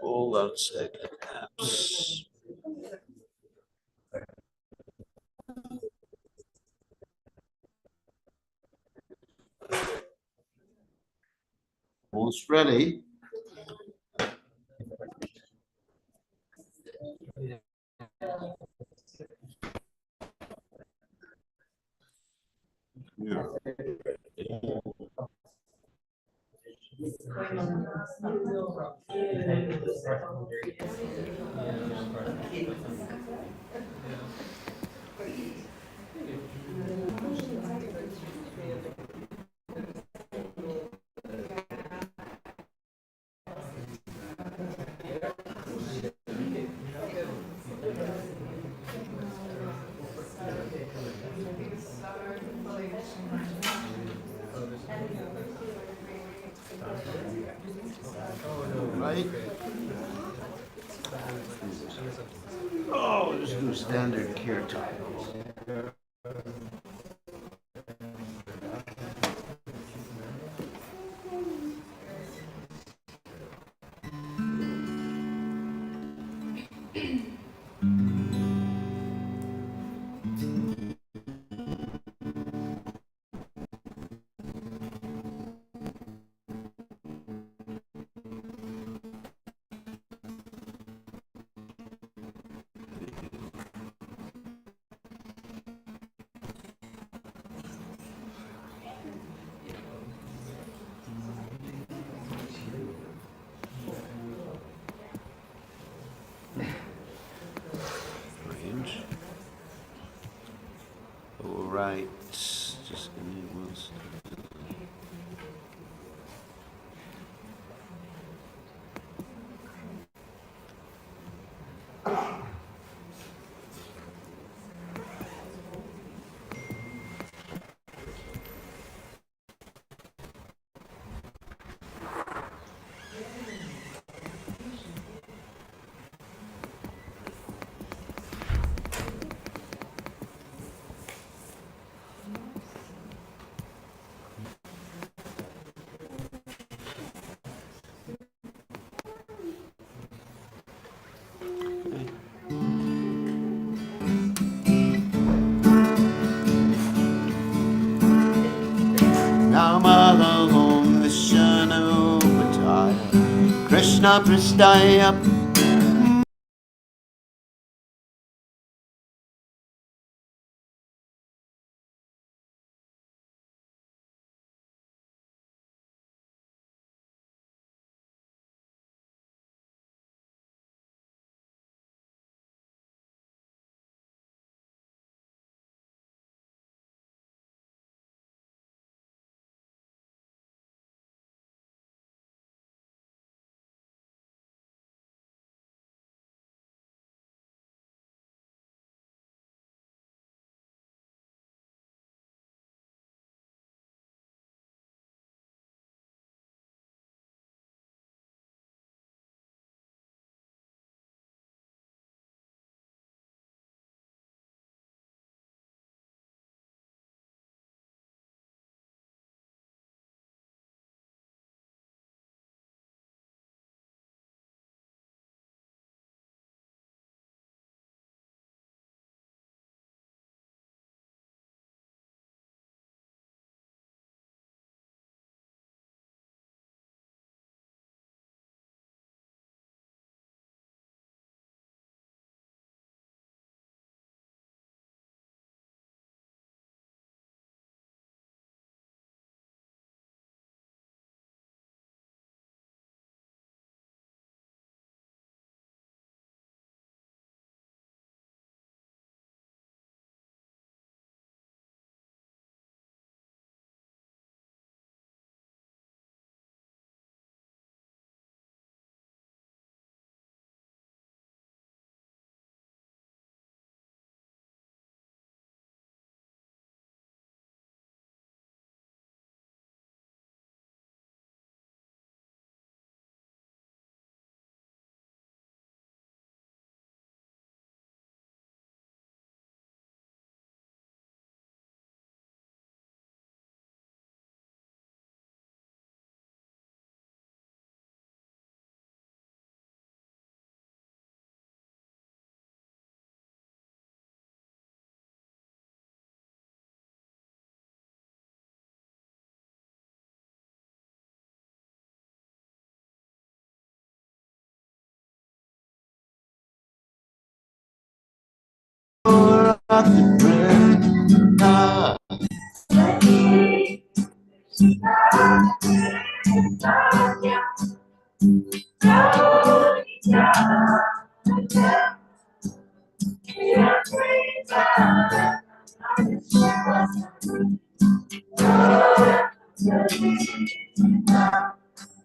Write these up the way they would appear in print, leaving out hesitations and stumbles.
All outside the apps. Almost ready. Yeah. Right. Oh, just do standard kirtan. Range. All right. Just give me one second. Namaham Vishnu Pataya Krishna Pristaya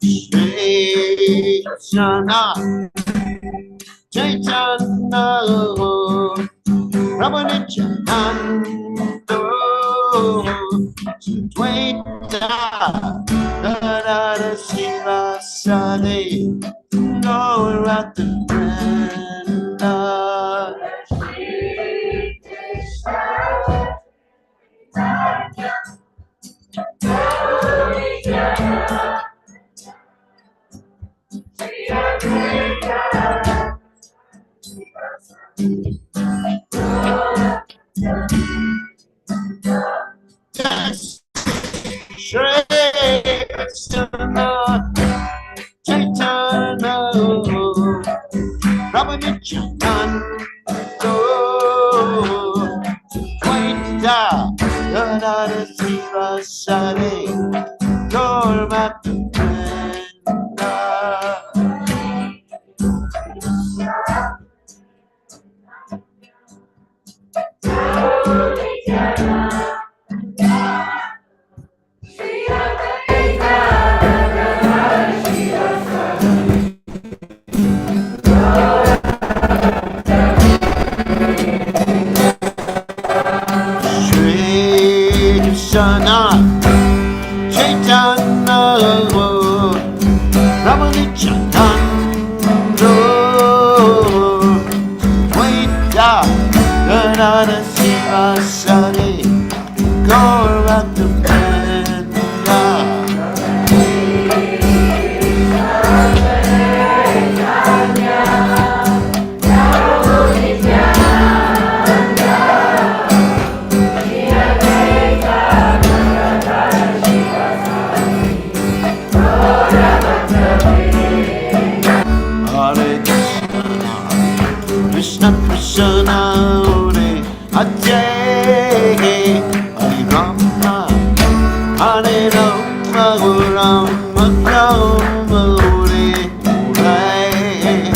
Shri Krishna Chaitanya Ramanityananda Dvaita Narada Shiva Sade Gauratananda Shri Krishna Chaitanya Ramanityananda Dvaita Narada Shiva Sade Gauratananda Shri Krishna Chaitanya Ramanityananda Dvaita Narada Shiva Sade Gauratananda Hare Krishna Krishna Hare Hare Hare Rama Hare Rama Rama Rama Hare Hare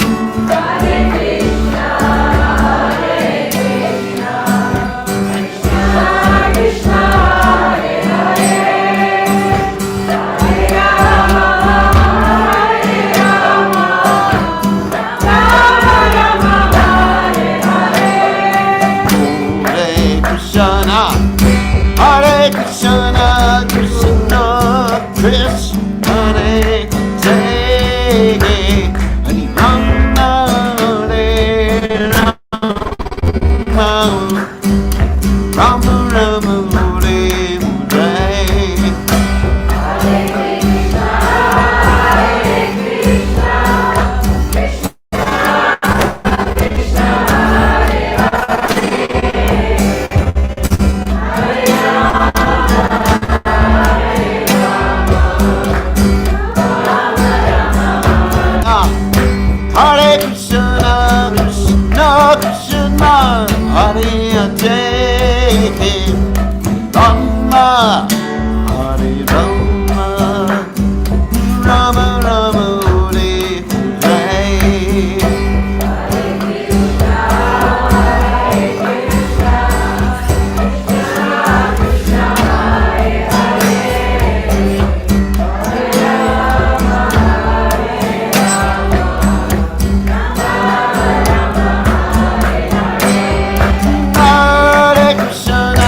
Hare Krishna, Krishna Krishna Hare Hare, Hare Rama, Hare Rama, Rama Rama Hare Hare. Hare Krishna, Krishna Krishna, Hare Hare, Rama, Hare Rama, Rama Rama Hare Hare. Hare Krishna,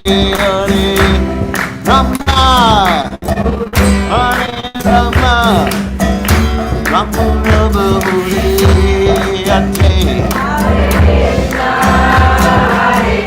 Hare Rama, Hare Rama, Rama Rama Hare Ate. Hare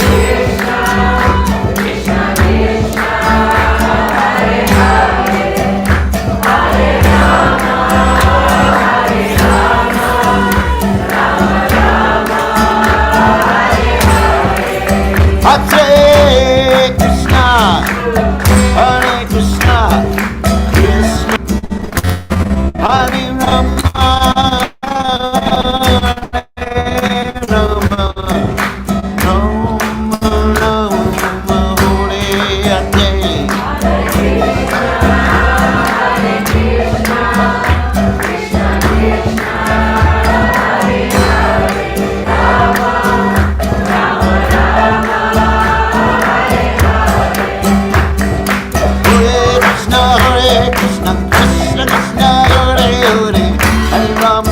Krishna, Hare Krishna, Krishna Hare Rama, Hare Rama, Rama Rama Hare Ate. Hare Krishna, Krishna Krishna, Hare Hare, Hare Ram,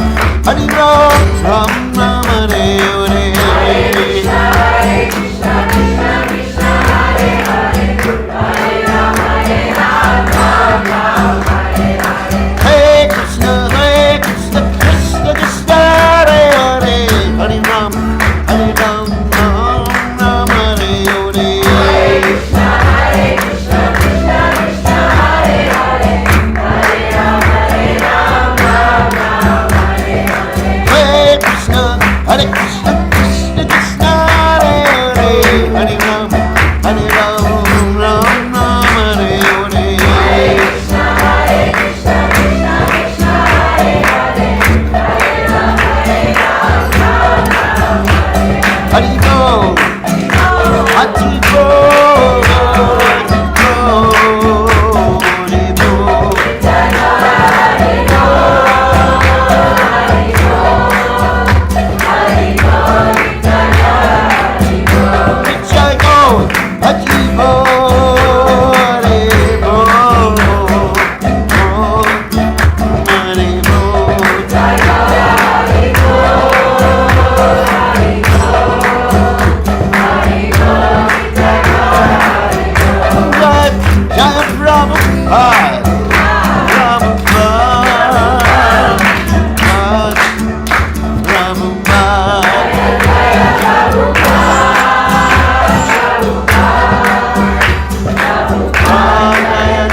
Hare Ram, Ram Ram, Hare Hare. Hare Krishna, Krishna Krishna, Hare Hare, Hare Ram, Hare Ram, Ram Ram, Hare Hare. Hare Krishna, Krishna Krishna, Hare Hare, Hare Ram, Hare Ram, Ram Ram, Hare Hare. Hare Krishna, Krishna Krishna, Hare Hare, Hare Ram, Hare Ram, Ram Ram, Hare Hare. Hare Krishna, Krishna Krishna, Hare Hare, Hare Ram, Hare Ram, Ram Ram, Hare Hare. Hare Krishna, Krishna Krishna, Hare Hare, Hare Ram, Hare Ram, Ram Ram, Hare Hare. Hare Bol, Hare Bol, Hare Bol. Jai Bol, Hare Bol, Hare Bol, Hare Bol.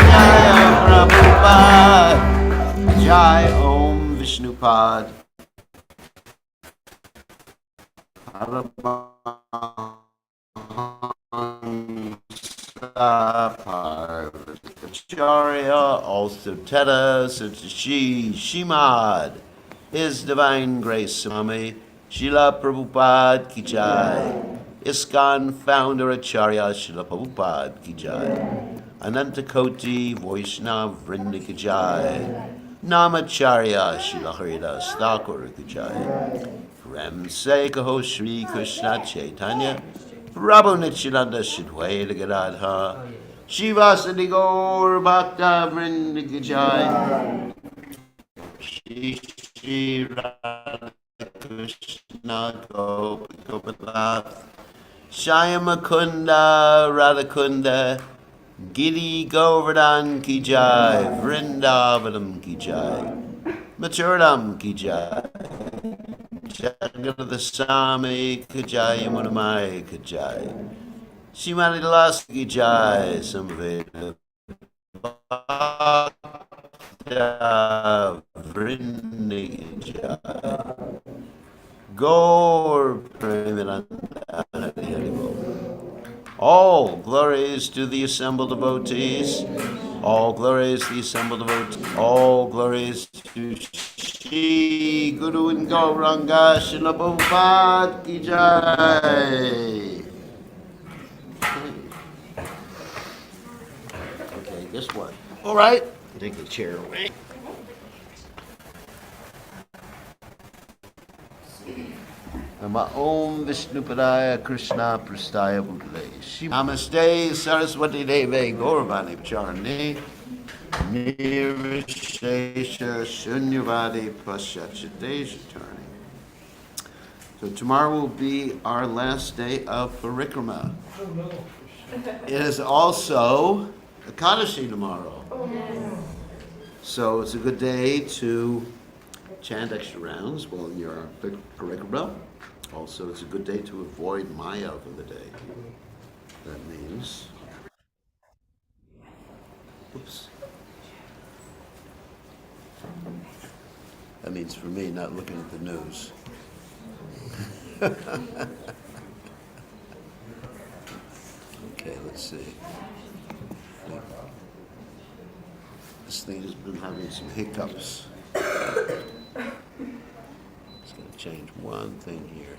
Jai Prabhupada, Jai Om Vishnupad, Parvacharya, also Teta, Satashi, Shimad, His Divine Grace Swami, Srila Prabhupada Ki Jai, ISKCON Founder Acharya Srila Prabhupada Ki Jai, Ananta Koti Vaishnav Vrinda Ki Jai, Namacharya Srila Haridas Thakur Ki Jai, Prem Se Kaho Shri Krishna Chaitanya, Prabhu Nityananda Shidwaita Gadadha, Shivasadi Gaur Bhakta Vrinda Ki Jai, Shri Radha Krishna Gopinath, Shyamakunda Radhakunda, Giri Govardhan Ki Jai, Vrindavanam Ki Jai, Maturadam Ki Jai, Jagadasami Ki Jai, Yamunamai Ki Jai, Shimani Las Ki Jai, Samveda Bhakta Vrinda Ki Jai, Gaur Premananda Hari Bol. All glories to the assembled devotees. All glories to the assembled devotees. All glories to Shri Guru and Gauranga Srila Prabhupada Ki Jai. Okay, guess what? All right, take the chair away. Nama Om Vishnupadaya Krishna Prastaya Bhutale Namaste Saraswati Deve Gauravani Charni Nirvishesha Shunyavadi Paschachate Charni. So tomorrow will be our last day of Parikrama. It is also Ekadashi tomorrow. So it's a good day to chant extra rounds while in your parikramah. Also, it's a good day to avoid Maya for the day. That means, oops. That means for me not looking at the news. Okay, let's see. This thing has been having some hiccups. It's going to change one thing here.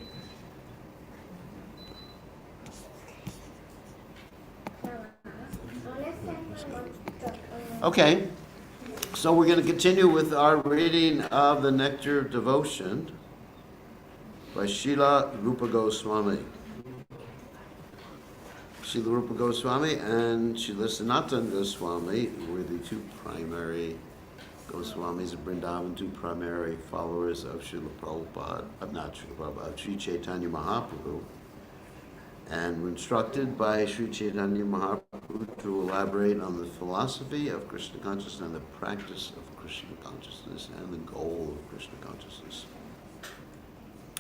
Okay, so we're going to continue with our reading of the Nectar of Devotion by Srila Rupa Goswami. Srila Rupa Goswami and Srila Sanatana Goswami were the two primary Goswamis of Vrindavan, two primary followers of Srila Prabhupada, not Srila Prabhupada, Sri Chaitanya Mahaprabhu, and were instructed by Sri Chaitanya Mahaprabhu to elaborate on the philosophy of Krishna consciousness and the practice of Krishna consciousness and the goal of Krishna consciousness.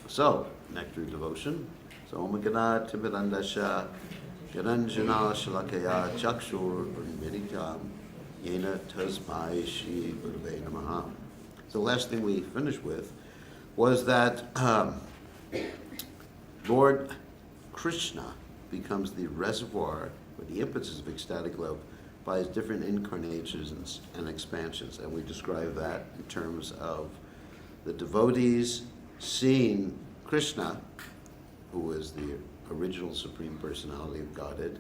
So, Nectar of Devotion. So, Om Gana Timidandasha Garanjana Shalakaya Chakshur Miritam Yena Tasmai Shri Gurave Namaha. So the last thing we finished with was that Lord Krishna becomes the reservoir or the impetus of ecstatic love by his different incarnations and expansions. And we describe that in terms of the devotees seeing Krishna, who is the original Supreme Personality of Godhead,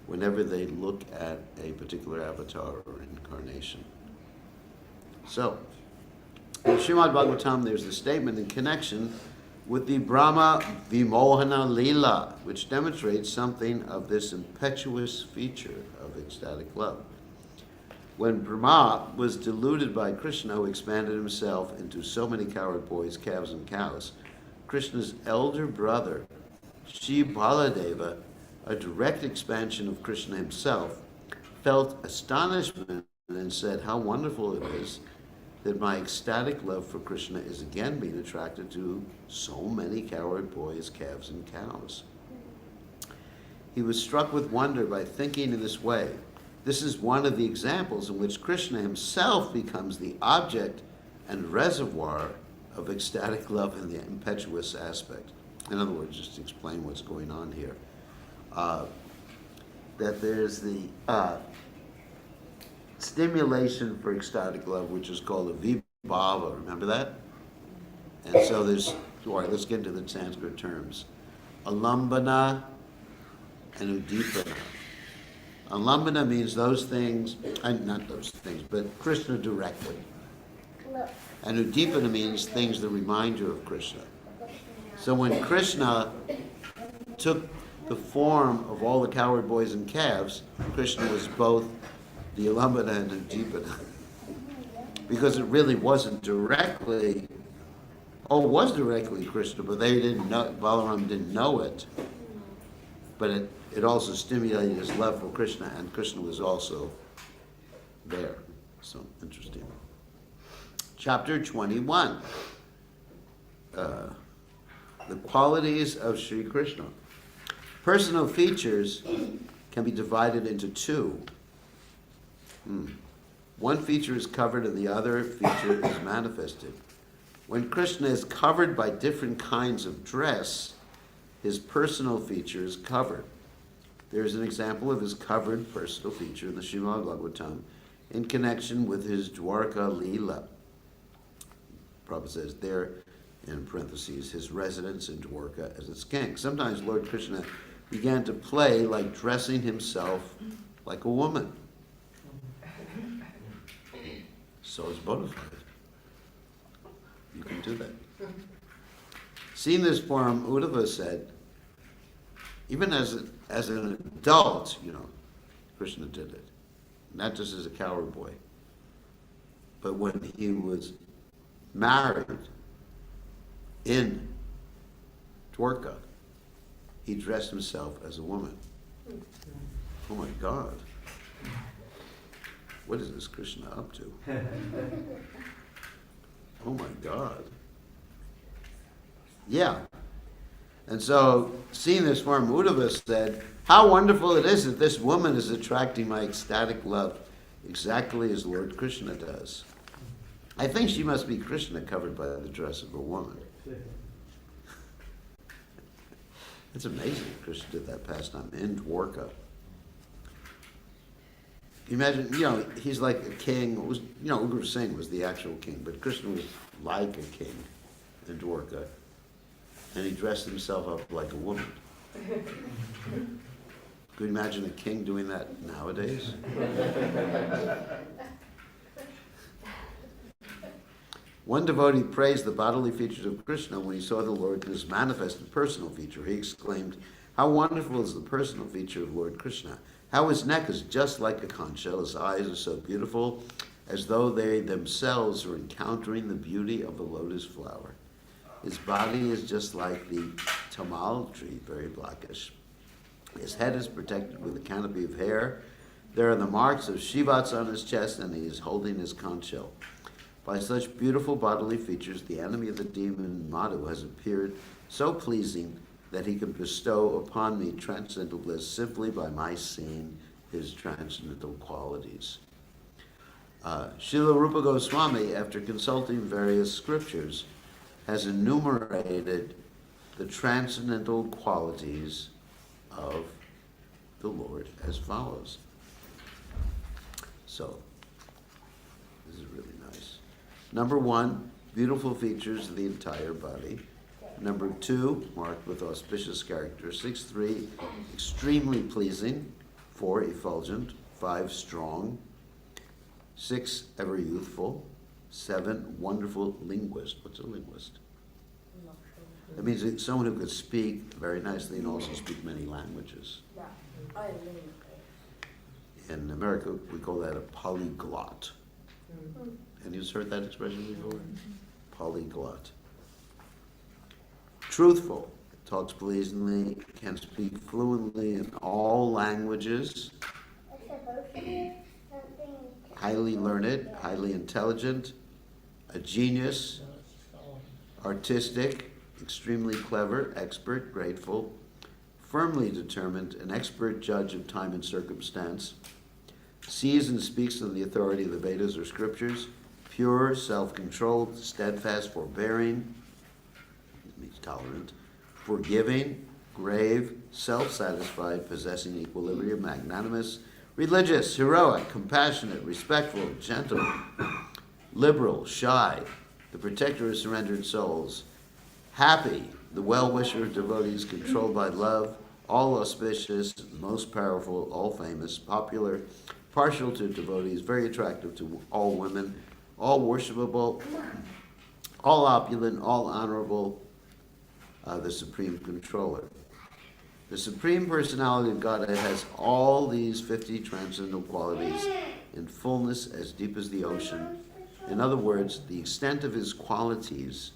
whenever they look at a particular avatar or incarnation. So, in Srimad Bhagavatam, there's a statement in connection with the Brahma Vimohana Leela, which demonstrates something of this impetuous feature of ecstatic love. When Brahma was deluded by Krishna, who expanded himself into so many cowherd boys, calves, and cows, Krishna's elder brother, Shri Baladeva, a direct expansion of Krishna himself, felt astonishment and said, "How wonderful it is that my ecstatic love for Krishna is again being attracted to so many cowherd boys, calves, and cows." He was struck with wonder by thinking in this way. This is one of the examples in which Krishna himself becomes the object and reservoir of ecstatic love in the impetuous aspect. In other words, just to explain what's going on here, that there's the stimulation for ecstatic love, which is called a vibhava. Remember that? And so there's, all right, let's get into the Sanskrit terms. Alambana and udipana. Alambana means those things, not those things, but Krishna directly. And udipana means things that remind you of Krishna. So when Krishna took the form of all the cowherd boys and calves, Krishna was both the Alambana and udipana. Because it really wasn't directly, it was directly Krishna, but they didn't know, Balaram didn't know it. But it also stimulated his love for Krishna, and Krishna was also there. So interesting. Chapter 21. The qualities of Sri Krishna. Personal features can be divided into two. One feature is covered and the other feature is manifested. When Krishna is covered by different kinds of dress, his personal feature is covered. There is an example of his covered personal feature in the Srimad Bhagavatam in connection with his Dwarka Leela. Prabhupada says there, in parentheses, his residence in Dwarka as its king. Sometimes Lord Krishna began to play like dressing himself like a woman. So it's bona fide. You can do that. Seeing this form, Uddhava said, even as an adult, Krishna did it. Not just as a cowherd boy. But when he was married in Dwarka, he dressed himself as a woman. Oh my God. What is this Krishna up to? Oh my God. Yeah. And so, seeing this form, Uddhava said, how wonderful it is that this woman is attracting my ecstatic love, exactly as Lord Krishna does. I think she must be Krishna covered by the dress of a woman. It's amazing Krishna did that pastime in Dwarka. Imagine, he's like a king. It was, Ugra Singh was the actual king, but Krishna was like a king in Dwarka. And he dressed himself up like a woman. Could you imagine a king doing that nowadays? One devotee praised the bodily features of Krishna when he saw the Lord in his manifested personal feature. He exclaimed, how wonderful is the personal feature of Lord Krishna. How his neck is just like a conch shell. His eyes are so beautiful, as though they themselves are encountering the beauty of a lotus flower. His body is just like the tamal tree, very blackish. His head is protected with a canopy of hair. There are the marks of Shivats on his chest, and he is holding his conch shell. By such beautiful bodily features, the enemy of the demon Madhu has appeared so pleasing that he can bestow upon me transcendental bliss simply by my seeing his transcendental qualities. Srila Rupa Goswami, after consulting various scriptures, has enumerated the transcendental qualities of the Lord as follows. So, this is really nice. Number 1, beautiful features of the entire body. Number 2, marked with auspicious characteristics. 3, extremely pleasing. 4, effulgent. 5, strong. 6, ever youthful. 7, wonderful linguist. What's a linguist? That means it's someone who could speak very nicely and also speak many languages. In America, we call that a polyglot. And you've heard that expression before? Polyglot. Truthful, talks pleasingly, can speak fluently in all languages. Highly learned, highly intelligent, a genius, artistic, extremely clever, expert, grateful, firmly determined, an expert judge of time and circumstance, sees and speaks on the authority of the Vedas or scriptures, pure, self-controlled, steadfast, forbearing, means tolerant, forgiving, grave, self-satisfied, possessing equilibrium, magnanimous, religious, heroic, compassionate, respectful, gentle, liberal, shy, the protector of surrendered souls, happy, the well-wisher of devotees, controlled by love, all auspicious, most powerful, all famous, popular, partial to devotees, very attractive to all women, all worshipable, all opulent, all honorable, the supreme controller. The Supreme Personality of Godhead has all these 50 transcendental qualities in fullness as deep as the ocean. In other words, the extent of his qualities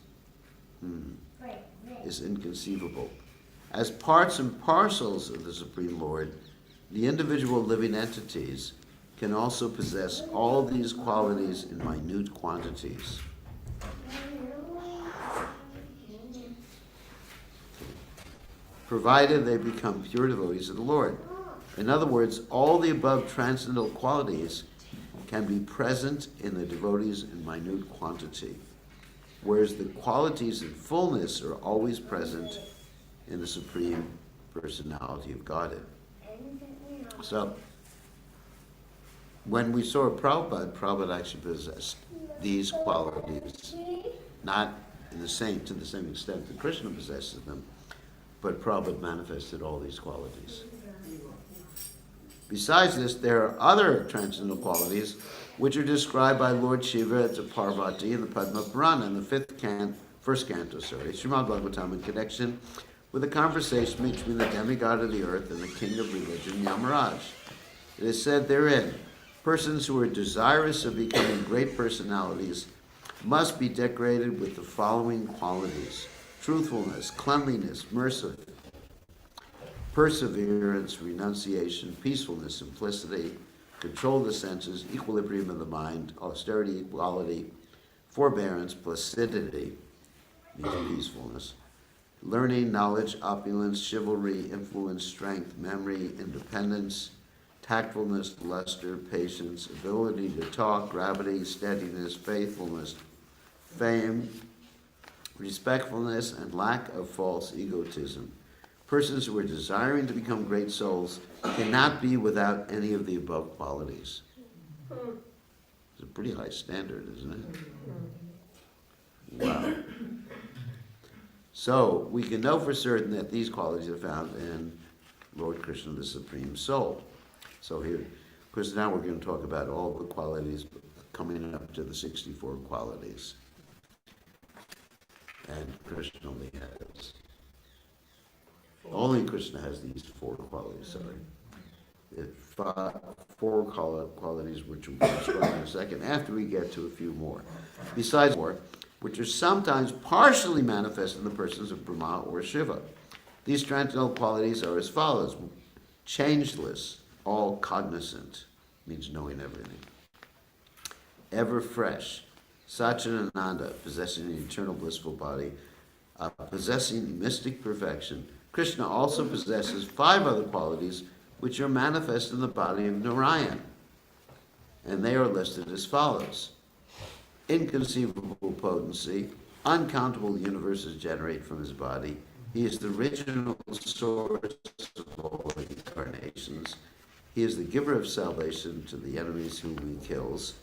is inconceivable. As parts and parcels of the Supreme Lord, the individual living entities can also possess all these qualities in minute quantities. Provided they become pure devotees of the Lord. In other words, all the above transcendental qualities can be present in the devotees in minute quantity, whereas the qualities in fullness are always present in the Supreme Personality of Godhead. So, when we saw Prabhupada actually possessed these qualities, not to the same extent that Krishna possesses them, but Prabhupada manifested all these qualities. Besides this, there are other transcendental qualities which are described by Lord Shiva to Parvati in the Padma Purana in the first canto, Srimad Bhagavatam, in connection with a conversation between the demigod of the earth and the king of religion, Yamaraj. It is said therein, persons who are desirous of becoming great personalities must be decorated with the following qualities: truthfulness, cleanliness, mercy, perseverance, renunciation, peacefulness, simplicity, control of the senses, equilibrium of the mind, austerity, equality, forbearance, placidity, means peacefulness, learning, knowledge, opulence, chivalry, influence, strength, memory, independence, tactfulness, luster, patience, ability to talk, gravity, steadiness, faithfulness, fame, respectfulness, and lack of false egotism. Persons who are desiring to become great souls cannot be without any of the above qualities. It's a pretty high standard, isn't it? Wow. So we can know for certain that these qualities are found in Lord Krishna, the Supreme Soul. So here, of course, now we're going to talk about all the qualities coming up to the 64 qualities. And Krishna only Krishna has these 4 qualities, sorry. Four qualities which we'll describe in a second, after we get to a few more. Besides more, which are sometimes partially manifest in the persons of Brahma or Shiva. These transcendental qualities are as follows. Changeless, all cognizant, means knowing everything. Ever fresh, Satchidananda, possessing an eternal blissful body, possessing mystic perfection. Krishna also possesses 5 other qualities which are manifest in the body of Narayan, and they are listed as follows. Inconceivable potency, uncountable universes generate from his body. He is the original source of all incarnations. He is the giver of salvation to the enemies whom he kills.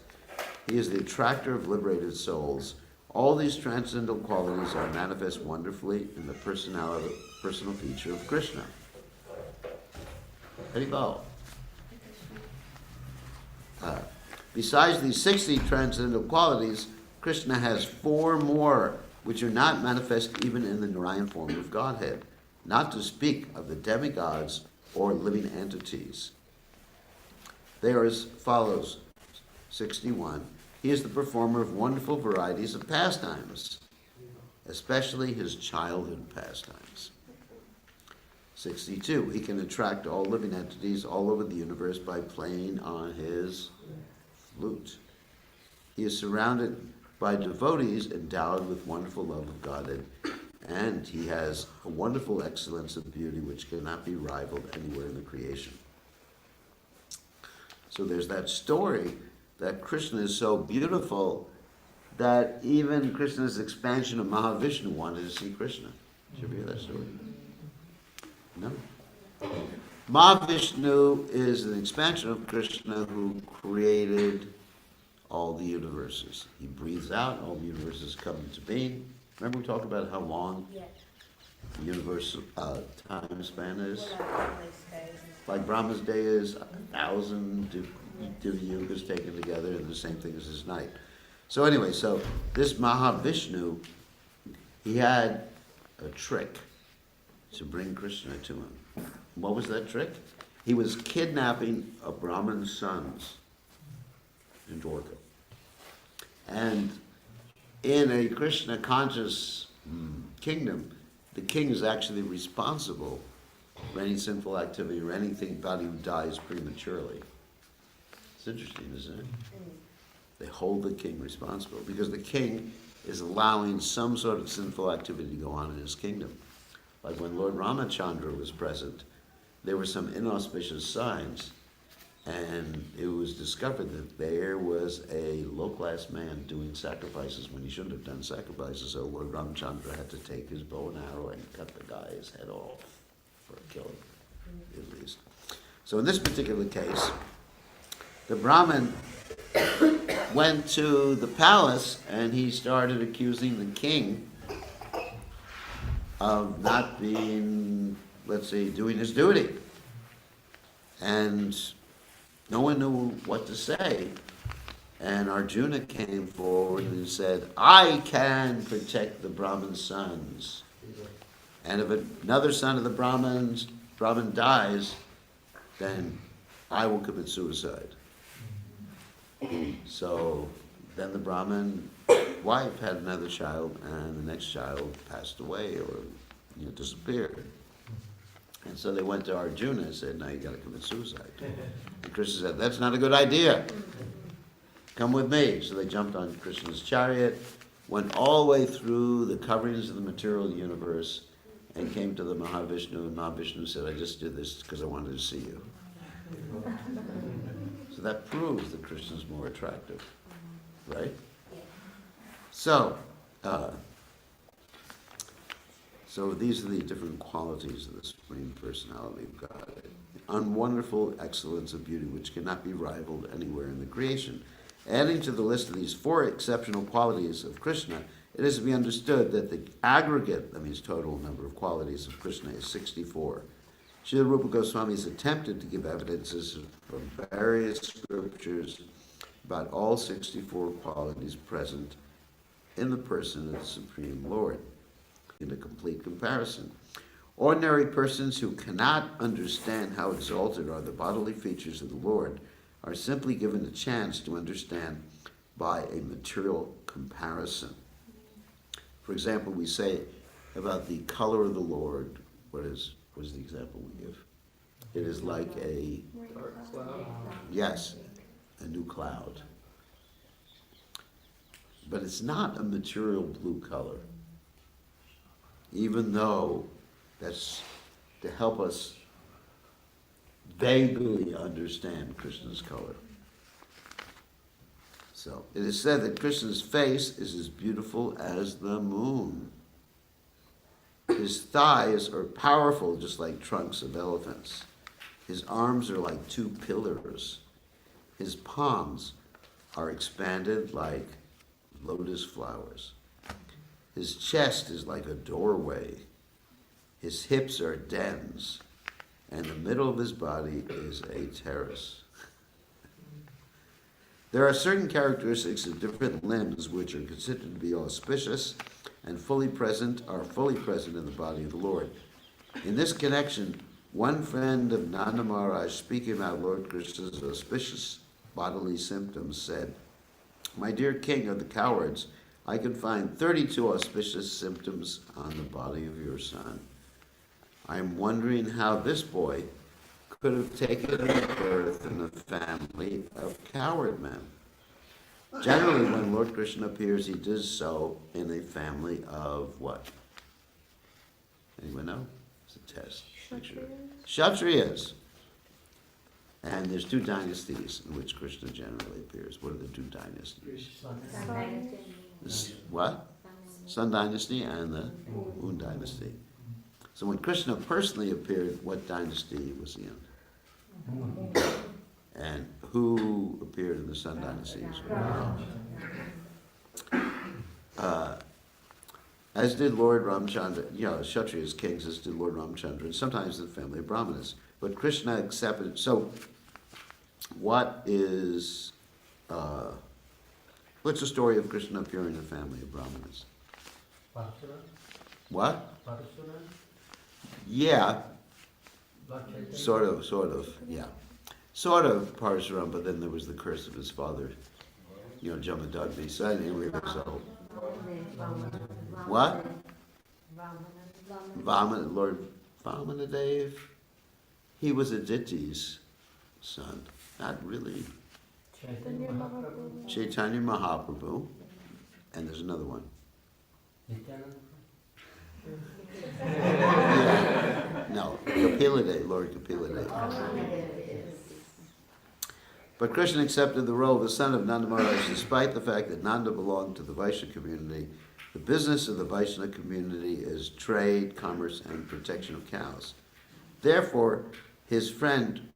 He is the attractor of liberated souls. All these transcendental qualities are manifest wonderfully in the personal feature of Krishna. Haribol. Besides these 60 transcendental qualities, Krishna has 4 more which are not manifest even in the Narayan form of Godhead, not to speak of the demigods or living entities. They are as follows. 61. He is the performer of wonderful varieties of pastimes, especially his childhood pastimes. 62. He can attract all living entities all over the universe by playing on his flute. He is surrounded by devotees endowed with wonderful love of God, and he has a wonderful excellence of beauty which cannot be rivaled anywhere in the creation. So there's that story that Krishna is so beautiful that even Krishna's expansion of Mahavishnu wanted to see Krishna. Did you ever hear that story? No? Mahavishnu is an expansion of Krishna who created all the universes. He breathes out, all the universes come into being. Remember we talked about how long the universal time span is? Like Brahma's day is 1,000 Divyugas taken together, and the same thing as his night. So anyway, so this Mahavishnu, he had a trick to bring Krishna to him. What was that trick? He was kidnapping a Brahmin's sons in Dwarka. And in a Krishna conscious kingdom, the king is actually responsible for any sinful activity or anybody who dies prematurely. It's interesting, isn't it? They hold the king responsible because the king is allowing some sort of sinful activity to go on in his kingdom. Like when Lord Ramachandra was present, there were some inauspicious signs, and it was discovered that there was a low-class man doing sacrifices when he shouldn't have done sacrifices, so Lord Ramachandra had to take his bow and arrow and cut the guy's head off for killing, at least. So in this particular case, the Brahmin went to the palace and he started accusing the king of not being, let's say, doing his duty. And no one knew what to say. And Arjuna came forward and said, I can protect the Brahmin sons. And if another son of the Brahmin dies, then I will commit suicide. So then the Brahmin wife had another child, and the next child passed away or disappeared. And so they went to Arjuna and said, now you got to commit suicide. And Krishna said, that's not a good idea. Come with me. So they jumped on Krishna's chariot, went all the way through the coverings of the material universe, and came to the Mahavishnu. And Mahavishnu said, I just did this because I wanted to see you. So that proves that Krishna's more attractive, right? So these are the different qualities of the Supreme Personality of God. Unwonderful excellence of beauty, which cannot be rivaled anywhere in the creation. Adding to the list of these 4 exceptional qualities of Krishna, it is to be understood that the aggregate, that means total number of qualities of Krishna, is 64. Srila Rupa Goswami has attempted to give evidences from various scriptures about all 64 qualities present in the person of the Supreme Lord, in a complete comparison. Ordinary persons who cannot understand how exalted are the bodily features of the Lord are simply given a chance to understand by a material comparison. For example, we say about the color of the Lord, what is the example we give? It is like a dark cloud. Yes, a new cloud. But it's not a material blue color, even though that's to help us vaguely understand Krishna's color. So it is said that Krishna's face is as beautiful as the moon. His thighs are powerful, just like trunks of elephants. His arms are like 2 pillars. His palms are expanded like lotus flowers. His chest is like a doorway. His hips are dens, and the middle of his body is a terrace. There are certain characteristics of different limbs which are considered to be auspicious and fully present in the body of the Lord. In this connection, one friend of Nanda Maharaj, speaking about Lord Krishna's auspicious bodily symptoms, said, "My dear king of the cowards, I can find 32 auspicious symptoms on the body of your son. I am wondering how this boy could have taken birth in a family of coward men. Generally, when Lord Krishna appears, he does so in a family of what? Anyone know? It's a test. Kshatriyas. And there's 2 dynasties in which Krishna generally appears. What are the 2 dynasties? What? Sun Dynasty and the Moon Dynasty. So when Krishna personally appeared, what dynasty was he in? And who appeared in the Sun Dynasty? As did Lord Ramchandra, Kshatriyas kings, as did Lord Ramchandra, and sometimes the family of Brahmanas. But Krishna accepted. So, what's the story of Krishna appearing in a family of Brahmanas? What? Yeah. Sort of, yeah. Sort of Parashuram, but then there was the curse of his father, Jamadagni. So anyway, so. What? Lord Vamanadev. He was Aditi's son. Not really. Chaitanya Mahaprabhu. And there's another one. Yeah. No, Lord Kapila. But Krishna accepted the role of the son of Nanda Maharaj despite the fact that Nanda belonged to the Vaishya community. The business of the Vaishnava community is trade, commerce, and protection of cows. Therefore, his friend...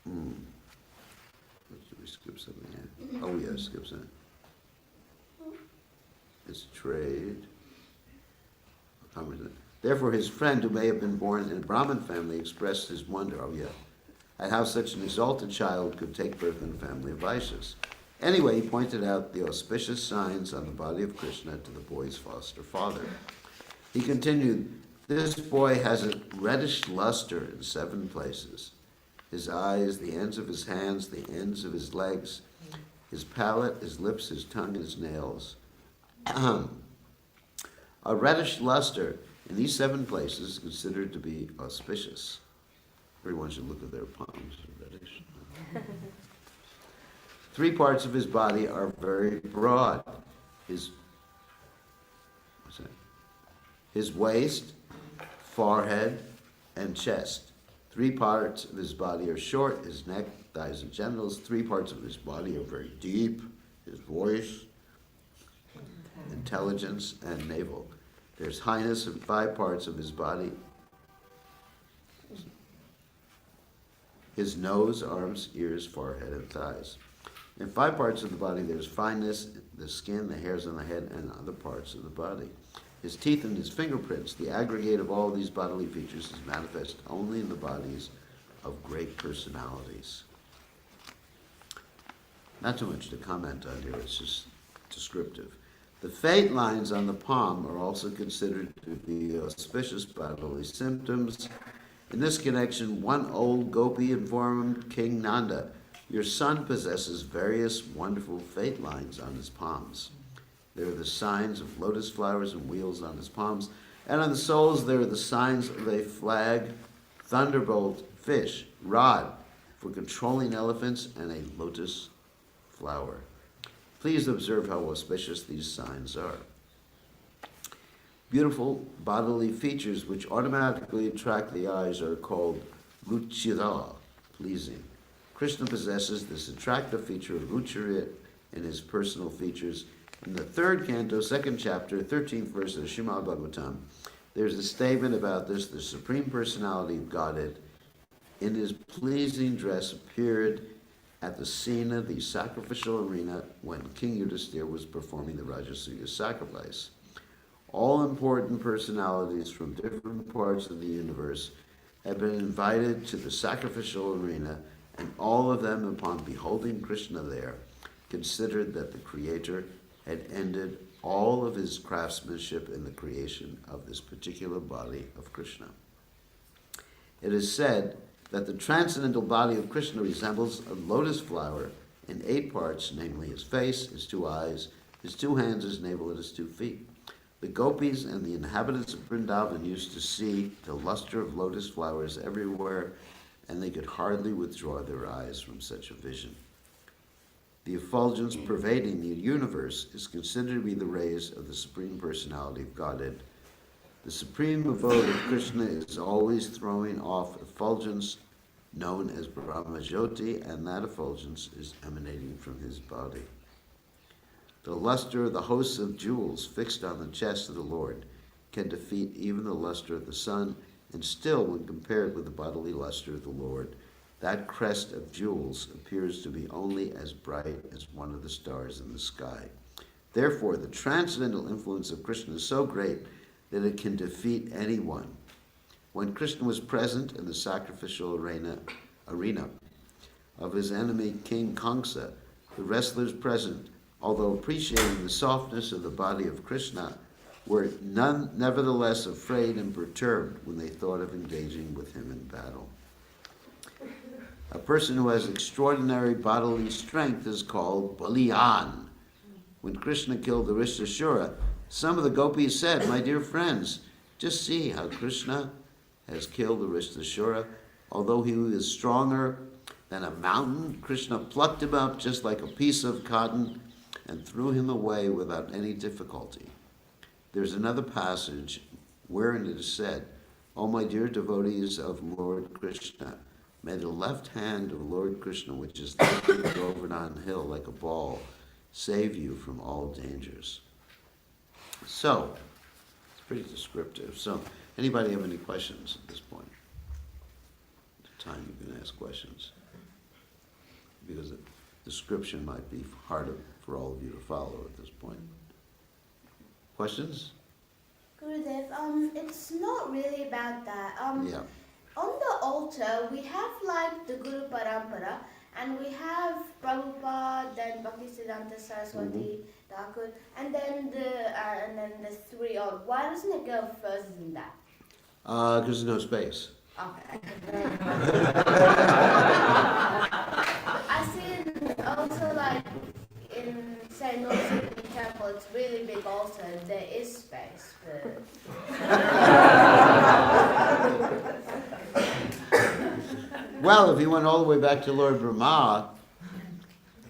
Did we skip something here? Oh, yeah, skip something. It's trade, commerce. Therefore, his friend, who may have been born in a Brahmin family, expressed his wonder, at how such an exalted child could take birth in a family of Vaishyas. Anyway, he pointed out the auspicious signs on the body of Krishna to the boy's foster father. He continued, this boy has a reddish luster in 7 places. His eyes, the ends of his hands, the ends of his legs, his palate, his lips, his tongue, and his nails. A reddish luster In these 7 places considered to be auspicious. Everyone should look at their palms. 3 parts of his body are very broad. His waist, forehead, and chest. 3 parts of his body are short, his neck, thighs, and genitals. 3 parts of his body are very deep, his voice, intelligence, and navel. There's highness in 5 parts of his body. His nose, arms, ears, forehead, and thighs. In 5 parts of the body there's fineness, the skin, the hairs on the head, and other parts of the body. His teeth and his fingerprints, the aggregate of all these bodily features, is manifest only in the bodies of great personalities. Not too much to comment on here, it's just descriptive. The fate lines on the palm are also considered to be auspicious bodily symptoms. In this connection, one old gopi informed King Nanda, "Your son possesses various wonderful fate lines on his palms. There are the signs of lotus flowers and wheels on his palms, and on the soles there are the signs of a flag, thunderbolt, fish, rod for controlling elephants, and a lotus flower. Please observe how auspicious these signs are." Beautiful bodily features which automatically attract the eyes are called ruchira, pleasing. Krishna possesses this attractive feature of ruchira in his personal features. In the 3rd canto, 2nd chapter, 13th verse of Srimad Bhagavatam, there's a statement about this: the Supreme Personality of Godhead in his pleasing dress appeared at the scene of the sacrificial arena when King Yudhisthira was performing the Rajasuya sacrifice. All important personalities from different parts of the universe have been invited to the sacrificial arena, and all of them, upon beholding Krishna there, considered that the Creator had ended all of his craftsmanship in the creation of this particular body of Krishna. It is said that the transcendental body of Krishna resembles a lotus flower in 8 parts, namely his face, his 2 eyes, his 2 hands, his navel, and his 2 feet. The gopis and the inhabitants of Vrindavan used to see the luster of lotus flowers everywhere, and they could hardly withdraw their eyes from such a vision. The effulgence pervading the universe is considered to be the rays of the Supreme Personality of Godhead. The supreme abode of Krishna is always throwing off effulgence known as Brahmajyoti, and that effulgence is emanating from his body. The luster of the hosts of jewels fixed on the chest of the Lord can defeat even the luster of the sun, and still, when compared with the bodily luster of the Lord, that crest of jewels appears to be only as bright as one of the stars in the sky. Therefore, the transcendental influence of Krishna is so great that it can defeat anyone. When Krishna was present in the sacrificial arena of his enemy King Kamsa, the wrestlers present, although appreciating the softness of the body of Krishna, were nevertheless afraid and perturbed when they thought of engaging with him in battle. A person who has extraordinary bodily strength is called Baliyan. When Krishna killed the Rishyasura, some of the gopis said, "My dear friends, just see how Krishna has killed the Rishyasura. Although he was stronger than a mountain, Krishna plucked him up just like a piece of cotton and threw him away without any difficulty." There's another passage wherein it is said, "O my dear devotees of Lord Krishna, may the left hand of Lord Krishna, which is lifted over on a hill like a ball, save you from all dangers." So, it's pretty descriptive. So, anybody have any questions at this point? The time you can ask questions. Because the description might be harder for all of you to follow at this point. Questions? Gurudev, it's not really about that. Yeah. On the altar, we have like the Guru Parampara, and we have Prabhupada, then Bhaktisiddhanta Saraswati, Thakur, and then the 3 odd. Why doesn't it go further than that? Because there's no space. Okay. I see it also like in say North Sydney Temple, it's really big also. There is space, but Well, if you went all the way back to Lord Brahma,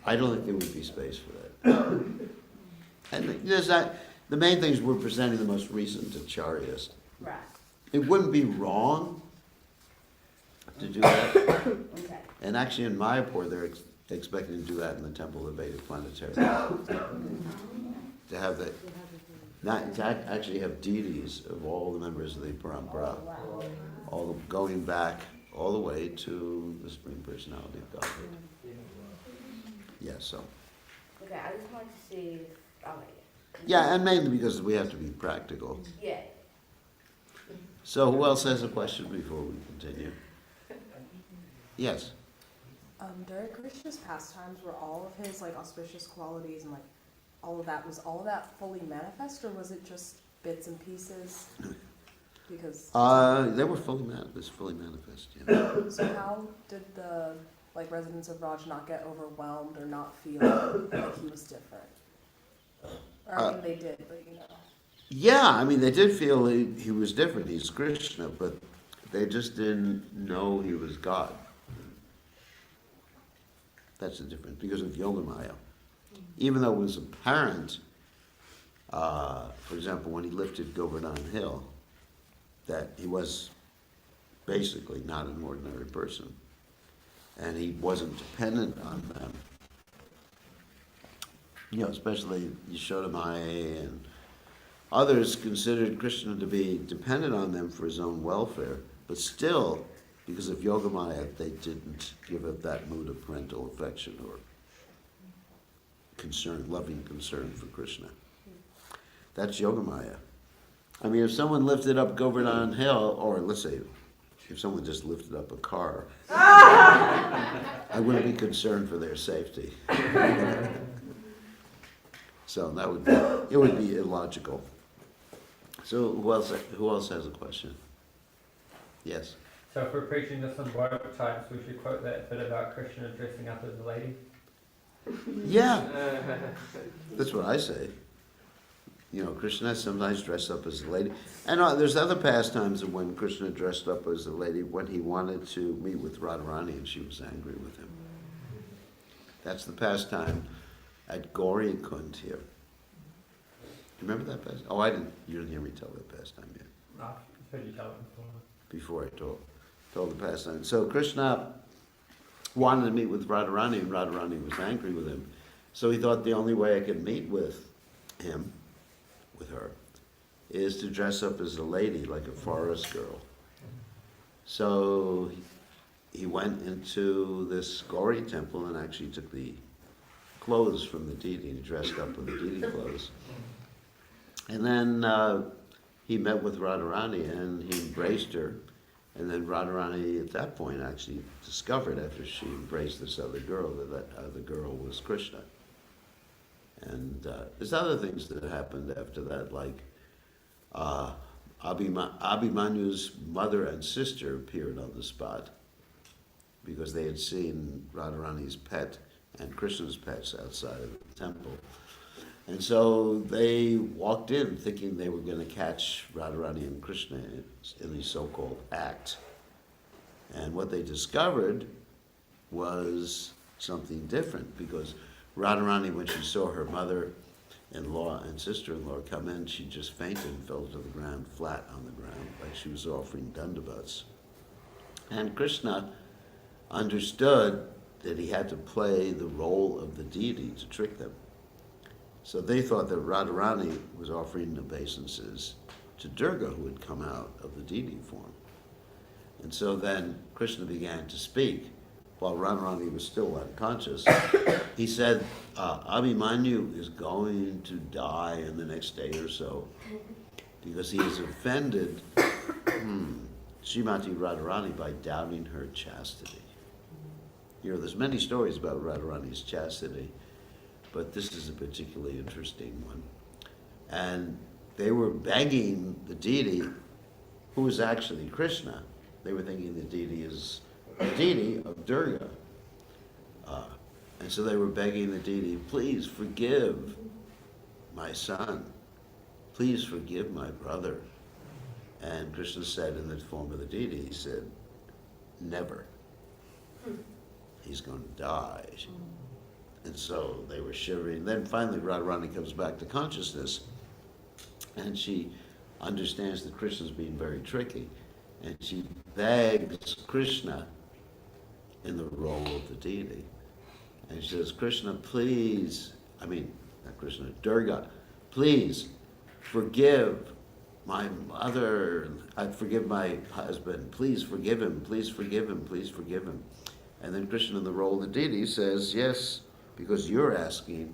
I don't think there would be space for that. And there's that. The main things we're presenting the most recent acharyas. right. It wouldn't be wrong to do that. Okay. And actually in Mayapur, they're expecting to do that in the Temple of the Vedic Planetarium. To have the, not, to actually have deities of all the members of the Parampara, Wow. all going back all the way to the Supreme Personality of Godhead. Yeah, so. Okay, I just wanted to see if, okay. Yeah, and mainly because we have to be practical. Yeah. So who else has a question before we continue? Yes. During Krishna's pastimes, were all of his like auspicious qualities and like all of that, was all of that fully manifest, or was it just bits and pieces? Because They were fully manifest, yeah. so how did the like residents of Raj not get overwhelmed or not feel like he was different? Or I mean, they did, but you know. Yeah, I mean, they did feel he was different. He's Krishna, but they just didn't know he was God. That's the difference, because of Yogamaya. Even though it was apparent, for example, when he lifted Govardhan Hill, that he was basically not an ordinary person. And he wasn't dependent on them. You know, especially Yashodamaya and others considered Krishna to be dependent on them for his own welfare, but still, because of Yogamaya, they didn't give up that mood of parental affection or concern, loving concern for Krishna. That's Yogamaya. I mean, if someone lifted up Govardhan Hill, or let's say, if someone just lifted up a car, I wouldn't be concerned for their safety. So that would be, it would be illogical. So who else has a question? Yes. So if we're preaching this on work types, we should quote that bit about Krishna dressing up as a lady? Yeah. That's what I say. You know, Krishna sometimes dressed up as a lady. And there's other pastimes of when Krishna dressed up as a lady when he wanted to meet with Radharani and she was angry with him. That's the pastime at Gauri Kund here. Remember that pastime? Oh, you didn't hear me tell that pastime yet. No, I've heard you tell it before. Before I told the pastime. So Krishna wanted to meet with Radharani and Radharani was angry with him. So he thought the only way I could meet with him, with her, is to dress up as a lady, like a forest girl. So he went into this Gauri temple and actually took the clothes from the deity and dressed up with the deity clothes. And then he met with Radharani and he embraced her. And then Radharani at that point actually discovered, after she embraced this other girl, that other girl was Krishna. And there's other things that happened after that, like Abhimanyu's mother and sister appeared on the spot because they had seen Radharani's pet and Krishna's pets outside of the temple. And so they walked in thinking they were going to catch Radharani and Krishna in the so-called act. And what they discovered was something different, because Radharani, when she saw her mother-in-law and sister-in-law come in, she just fainted and fell to the ground, flat on the ground, like she was offering dandavats. And Krishna understood that he had to play the role of the deity to trick them. So they thought that Radharani was offering obeisances to Durga, who had come out of the deity form. And so then Krishna began to speak while Radharani was still unconscious. He said, Abhimanyu is going to die in the next day or so because he has offended Srimati Radharani by doubting her chastity. You know, there's many stories about Radharani's chastity, but this is a particularly interesting one. And they were begging the deity, who was actually Krishna. They were thinking the deity is the deity of Durga. And so they were begging the deity, please forgive my son, please forgive my brother. And Krishna said in the form of the deity, he said, never. He's going to die. And so they were shivering. Then finally Radharani comes back to consciousness, and she understands that Krishna's being very tricky. And she begs Krishna in the role of the deity. And she says, Krishna, please, not Krishna, Durga, please forgive my mother, forgive my husband, please forgive him, please forgive him, please forgive him. And then Krishna in the role of the deity says, yes, because you're asking,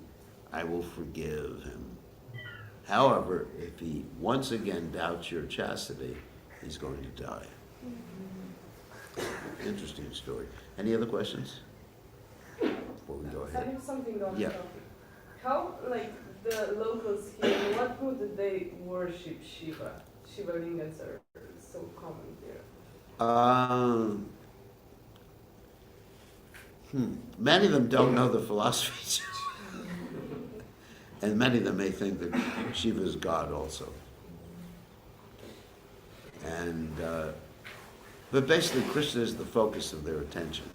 I will forgive him. However, if he once again doubts your chastity, he's going to die. Interesting story. Any other questions? Before we go I ahead. have something on Yeah. the topic. How, like, the locals here, in what mood did they worship Shiva? Shiva lingas are so common here. Many of them don't know the philosophy. And many of them may think that Shiva is God also. And, but basically Krishna is the focus of their attention.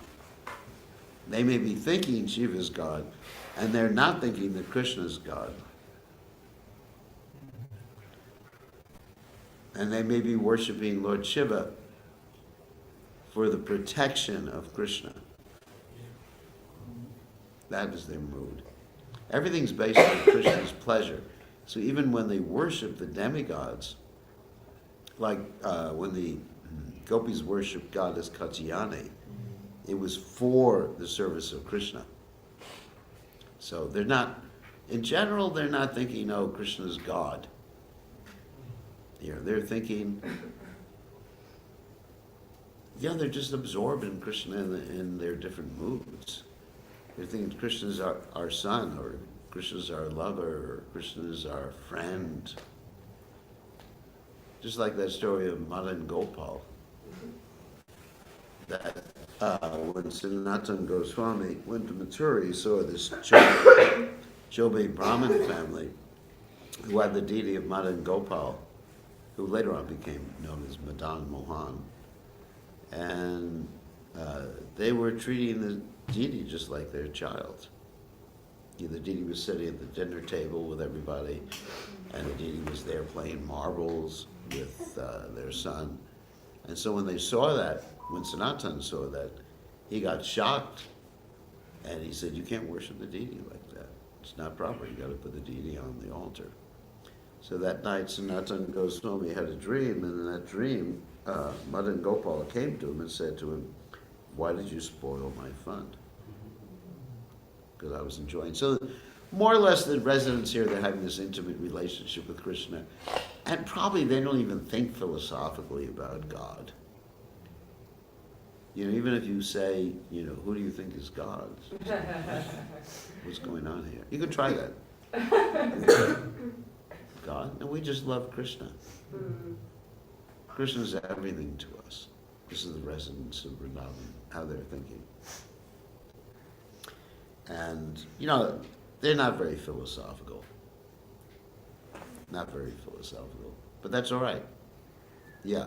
They may be thinking Shiva is God, and they're not thinking that Krishna is God. And they may be worshiping Lord Shiva for the protection of Krishna. That is their mood. Everything's based on Krishna's pleasure. So even when they worship the demigods, like when the gopis worshiped goddess Katyayani, it was for the service of Krishna. So they're not, in general, they're not thinking, oh, Krishna's God. They're thinking, they're just absorbed in Krishna in their different moods. They're thinking Krishna's our son, or Krishna's our lover, or Krishna's our friend. Just like that story of Madan Gopal. That when Sanatana Goswami went to Mathura, he saw this Chobe Brahmin family who had the deity of Madan Gopal, who later on became known as Madan Mohan. And they were treating the deity just like their child. The deity was sitting at the dinner table with everybody, and the deity was there playing marbles with their son. And so when they saw that, when Sanatana saw that, he got shocked, and he said, you can't worship the deity like that. It's not proper. You got to put the deity on the altar. So that night, Sanatana Goswami had a dream, and in that dream, Madan Gopal came to him and said to him, why did you spoil my fun? Because I was enjoying. So more or less the residents here, they're having this intimate relationship with Krishna. And probably they don't even think philosophically about God. Even if you say, who do you think is God? What's going on here? You can try that. God? And we just love Krishna. Krishna is everything to us. This is the residents of Vrindavan, how they're thinking. And, they're not very philosophical. Not very philosophical. But that's all right. Yeah.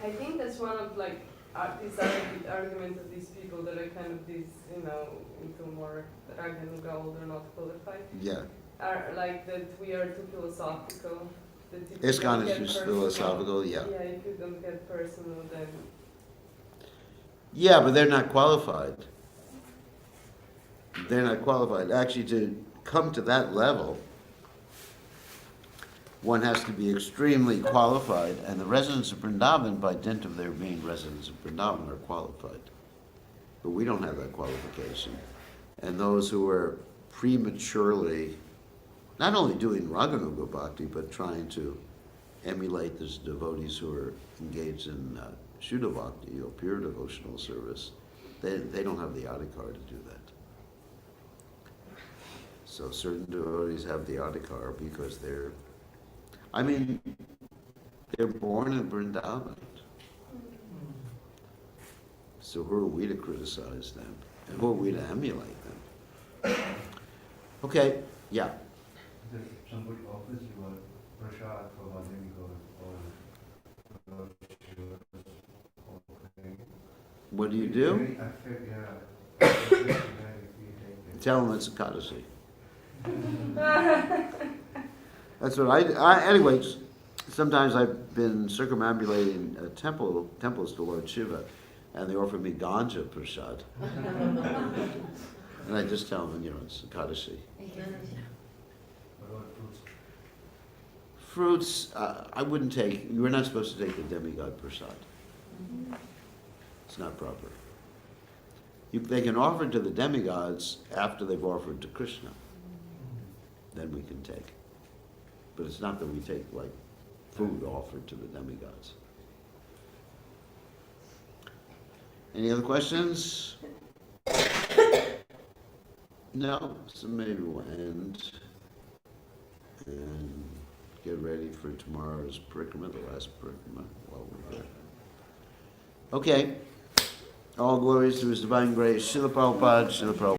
I think that's one of these arguments of these people that are kind of these, into more Raganuga, older, not qualified. Yeah. Are like that we are too philosophical. That if you ISKCON don't is get just personal, philosophical, yeah. Yeah, if you don't get personal, then. Yeah, but they're not qualified. They're not qualified. Actually, to come to that level, one has to be extremely qualified, and the residents of Vrindavan, by dint of their being residents of Vrindavan, are qualified. But we don't have that qualification. And those who are prematurely not only doing Raganuga Bhakti, but trying to emulate those devotees who are engaged in Shuddha Bhakti, or pure devotional service, they don't have the adhikar to do that. So certain devotees have the adhikar because they're born in Vrindavan. So who are we to criticize them? And who are we to emulate them? Okay, yeah. If somebody offers you a prasad for one demigod or What do you do? Very affect, yeah. If you take it. Tell them it's a Kadasi. That's what anyways, sometimes I've been circumambulating temples to Lord Shiva, and they offer me ganja prasad. And I just tell them, it's a Kadasi. What about fruits? Fruits, I wouldn't take, you were not supposed to take the demigod prasad. It's not proper. They can offer to the demigods after they've offered to Krishna. Then we can take. But it's not that we take like food offered to the demigods. Any other questions? No? So maybe we'll end and get ready for tomorrow's parikrama, the last parikrama while we're here. Okay. All glories to His divine grace. Srila Prabhupada, Srila Prabhupada.